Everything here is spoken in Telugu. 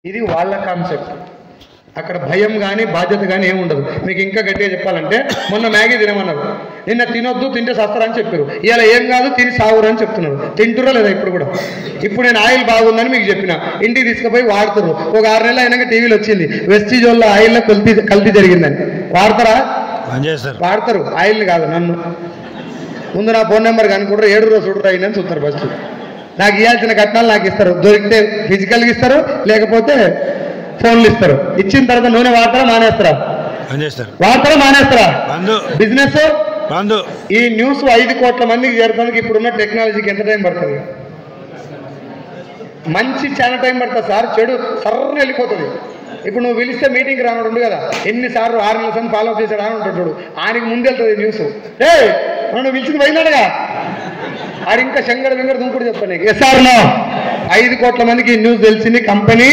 ఇది వాళ్ళ కాన్సెప్ట్. అక్కడ భయం కానీ బాధ్యత కానీ ఏమి ఉండదు. మీకు ఇంకా గట్టిగా చెప్పాలంటే మొన్న మ్యాగీ తినమన్నారు, నిన్న తినొద్దు తింటే సస్తారని చెప్పారు, ఇవాళ ఏం కాదు తిని సావురు అని చెప్తున్నారు. తింటురా లేదా ఇప్పుడు కూడా? ఇప్పుడు నేను ఆయిల్ బాగుందని మీకు చెప్పిన, ఇంటికి తీసుకుపోయి వాడుతారు. ఒక 6 నెలలు అయినాక టీవీలో వచ్చింది వెస్టిజోల్లో ఆయిల్లో కల్తీ జరిగిందని. వాడతారా? వాడతారు. ఆయిల్ని కాదు నన్ను. ముందు నా ఫోన్ నెంబర్ కనుకుంటారు, 7 రోజు చూడరు అయిందని చూస్తారు. ఫస్ట్ నాకు ఇవ్వాల్సిన కట్నాలు నాకు ఇస్తారు, దొరికితే ఫిజికల్గా ఇస్తారు, లేకపోతే ఫోన్లు ఇస్తారు. ఇచ్చిన తర్వాత నూనె వాడతారా మానేస్తారా? వాడతారా మానేస్తారా? బిజినెస్ ఈ న్యూస్ 5 కోట్ల మందికి చేరడానికి ఇప్పుడున్న టెక్నాలజీకి ఎంత టైం పడుతుంది? మంచి చాలా టైం పడుతుంది సార్, చెడు సర్రని వెళ్ళిపోతుంది. ఇప్పుడు నువ్వు పిలిస్తే మీటింగ్కి రానుడు ఉంది కదా, ఎన్నిసార్లు 6 నెలల సంది ఫాలో అప్ చేశాడు అని ఉంటాడు చూడు, ఆయనకి ముందు వెళ్తుంది న్యూస్. నన్ను పిలిచింది పోయినాడుగా, ఆడు ఇంకా శంగడ వెంగడ దుంకుడు చెప్తాను నీకు. ఎస్ఆర్లో 5 కోట్ల మందికి ఈ న్యూస్ తెలిసింది. కంపెనీ